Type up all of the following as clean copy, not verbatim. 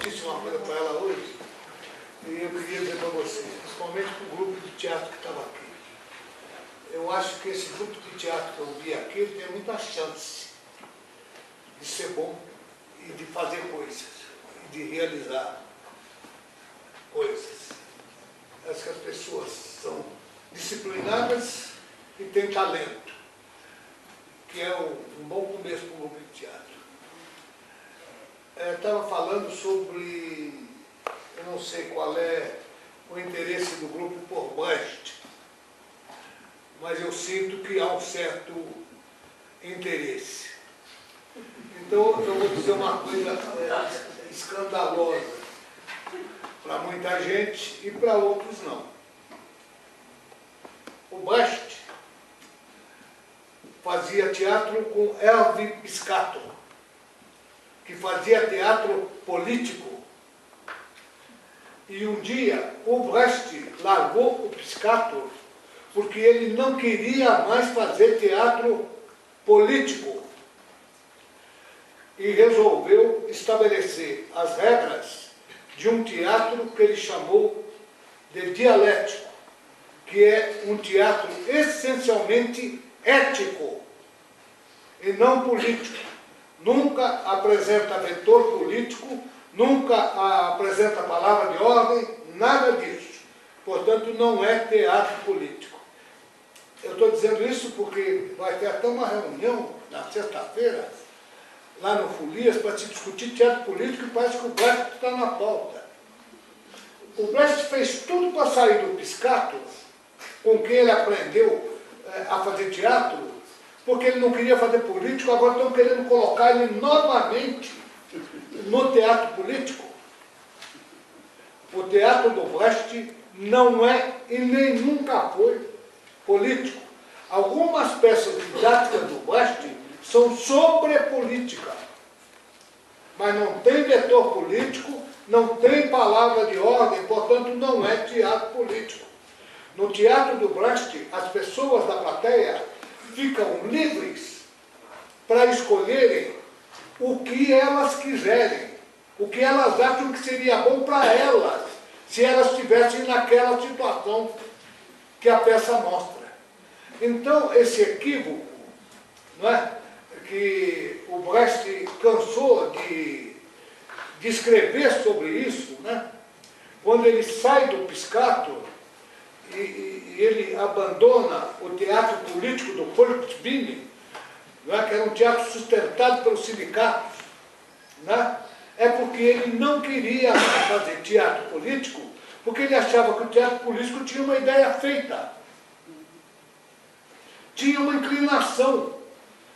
disse uma coisa para ela hoje, e eu queria dizer para vocês, principalmente para o grupo de teatro que estava aqui. Eu acho que esse grupo de teatro que eu vi aqui ele tem muita chance de ser bom e de fazer coisas, e de realizar coisas. Acho que as pessoas são disciplinadas e têm talento, que é um bom começo para um grupo de teatro. Eu estava falando sobre, eu não sei qual é o interesse do grupo por Brecht, mas eu sinto que há um certo interesse. Então, eu vou dizer uma coisa escandalosa para muita gente e para outros não. O Brecht fazia teatro com Hervé Piscator, que fazia teatro político. E um dia o Brecht largou o Piscator porque ele não queria mais fazer teatro político e resolveu estabelecer as regras de um teatro que ele chamou de dialético, que é um teatro essencialmente ético e não político. Nunca apresenta vetor político, nunca apresenta palavra de ordem, nada disso. Portanto, não é teatro político. Eu estou dizendo isso porque vai ter até uma reunião na sexta-feira, lá no Folias, para se discutir teatro político e parece que o Brecht está na pauta. O Brecht fez tudo para sair do Piscator, com quem ele aprendeu a fazer teatro, porque ele não queria fazer político, agora estão querendo colocar ele novamente no teatro político. O teatro do Brecht não é e nem nunca foi político. Algumas peças didáticas do Brecht são sobre política, mas não tem vetor político, não tem palavra de ordem, portanto não é teatro político. No teatro do Brecht, as pessoas da plateia ficam livres para escolherem o que elas quiserem, o que elas acham que seria bom para elas, se elas estivessem naquela situação que a peça mostra. Então, esse equívoco, não é, que o Brecht cansou de escrever sobre isso, né, quando ele sai do Piscator, e ele abandona o teatro político do Volksbühne, né, que era um teatro sustentado pelos sindicatos, né, é porque ele não queria fazer teatro político, porque ele achava que o teatro político tinha uma ideia feita, tinha uma inclinação,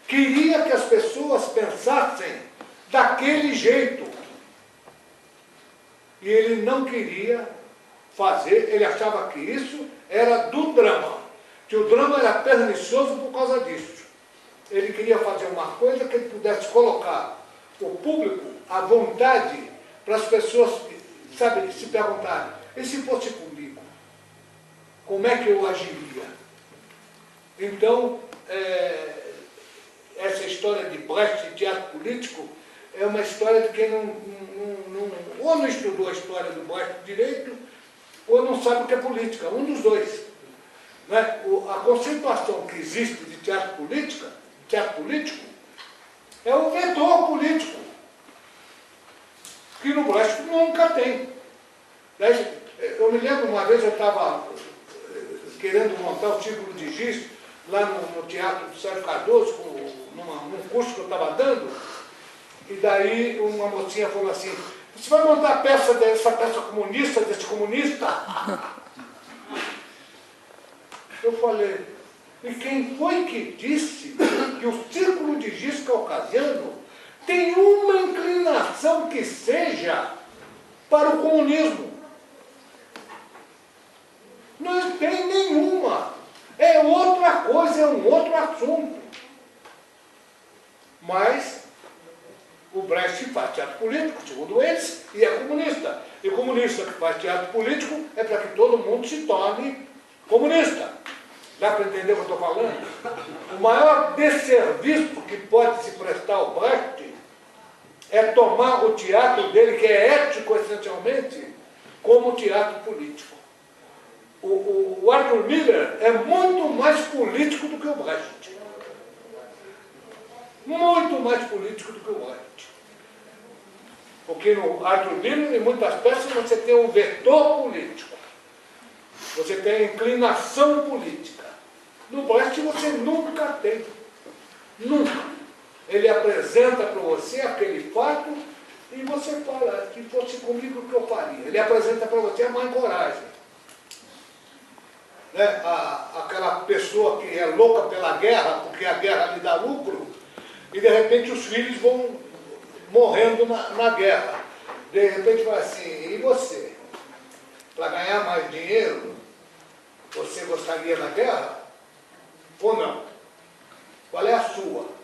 queria que as pessoas pensassem daquele jeito. E ele não queria fazer, ele achava que isso era do drama, que o drama era pernicioso por causa disso. Ele queria fazer uma coisa que ele pudesse colocar o público à vontade para as pessoas, sabe, se perguntarem, e se fosse comigo? Como é que eu agiria? Então, essa história de Brecht e teatro político é uma história de quem ou não estudou a história do Brecht direito, ou não sabe o que é política, um dos dois. Né? A conceituação que existe de teatro político é o vetor político, que no Brecht nunca tem. Eu me lembro uma vez, eu estava querendo montar o Círculo de Giz, lá no Teatro do Sérgio Cardoso, num curso que eu estava dando, e daí uma mocinha falou assim, você vai montar a peça dessa peça comunista, desse comunista? Eu falei, e quem foi que disse que o Círculo de Giz caucasiano tem uma inclinação que seja para o comunismo? Não tem nenhuma. É outra coisa, é um outro assunto. Mas o Brecht faz teatro político, segundo eles, e é comunista. E comunista que faz teatro político é para que todo mundo se torne comunista. Dá para entender o que eu estou falando? O maior desserviço que pode se prestar ao Brecht é tomar o teatro dele, que é ético essencialmente, como teatro político. O Arthur Miller é muito mais político do que o Brecht. Muito mais político do que o Brecht. Porque no Arthur Miller, em muitas peças, você tem um vetor político. Você tem a inclinação política. No Brecht você nunca tem. Nunca. Ele apresenta para você aquele fato e você fala, se fosse comigo, o que eu faria? Ele apresenta para você a mãe coragem. Né? Aquela pessoa que é louca pela guerra, porque a guerra lhe dá lucro, e de repente os filhos vão morrendo na guerra. De repente fala assim, e você? Para ganhar mais dinheiro, você gostaria da guerra? Ou não? Qual é a sua?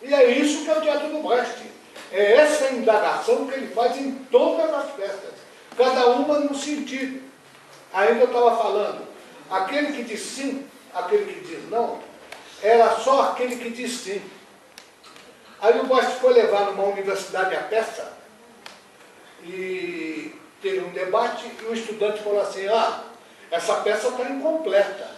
E é isso que é o teatro do Brecht. É essa indagação que ele faz em todas as peças. Cada uma num sentido. Ainda eu estava falando, aquele que diz sim, aquele que diz não, era só aquele que diz sim. Aí o Brecht foi levar numa universidade a peça, e teve um debate, e o estudante falou assim, essa peça está incompleta.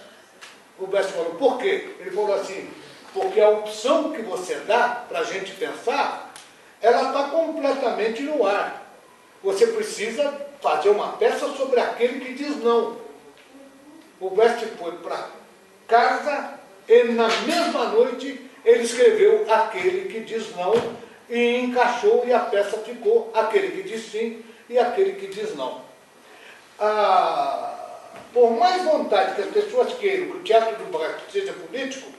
O Brecht falou, por quê? Ele falou assim, porque a opção que você dá para a gente pensar, ela está completamente no ar. Você precisa fazer uma peça sobre aquele que diz não. O Brecht foi para casa e na mesma noite ele escreveu aquele que diz não e encaixou, e a peça ficou aquele que diz sim e aquele que diz não. Por mais vontade que as pessoas queiram que o teatro do Brecht seja político,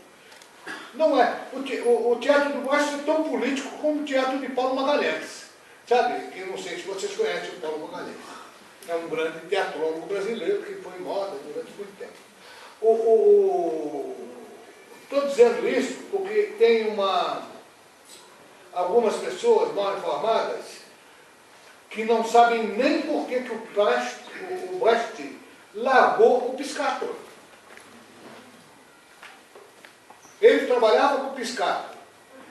não é. O teatro do Brecht é tão político como o teatro de Paulo Magalhães. Sabe? Que eu não sei se vocês conhecem o Paulo Magalhães. É um grande teatrólogo brasileiro que foi em moda durante muito tempo. Estou dizendo isso porque tem algumas pessoas mal informadas que não sabem nem por que o Brecht largou o Piscator. Ele trabalhava com o Piscator.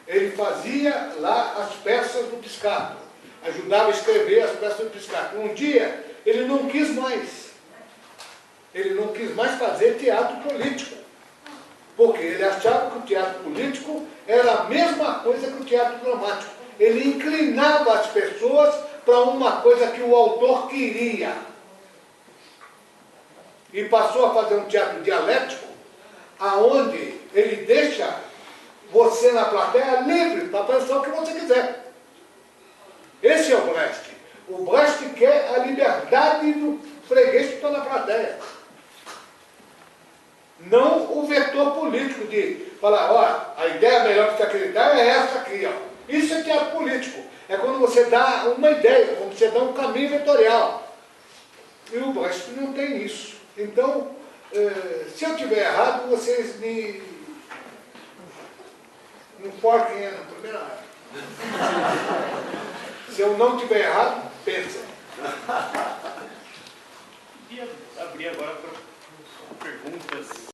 Ele fazia lá as peças do Piscator. Ajudava a escrever as peças do Piscator. Um dia, ele não quis mais. Ele não quis mais fazer teatro político. Porque ele achava que o teatro político era a mesma coisa que o teatro dramático. Ele inclinava as pessoas para uma coisa que o autor queria. E passou a fazer um teatro dialético, aonde ele deixa você na plateia livre para pensar o que você quiser. Esse é o Brecht. O Brecht quer a liberdade do freguês que está na plateia. Não o vetor político de falar, a ideia melhor que você acreditar é essa aqui, Isso é teatro político. É quando você dá uma ideia, quando você dá um caminho vetorial. E o Brecht não tem isso. Então, se eu estiver errado, vocês me enforquem na primeira hora. Se eu não estiver errado, pensa. Queria abrir agora para perguntas.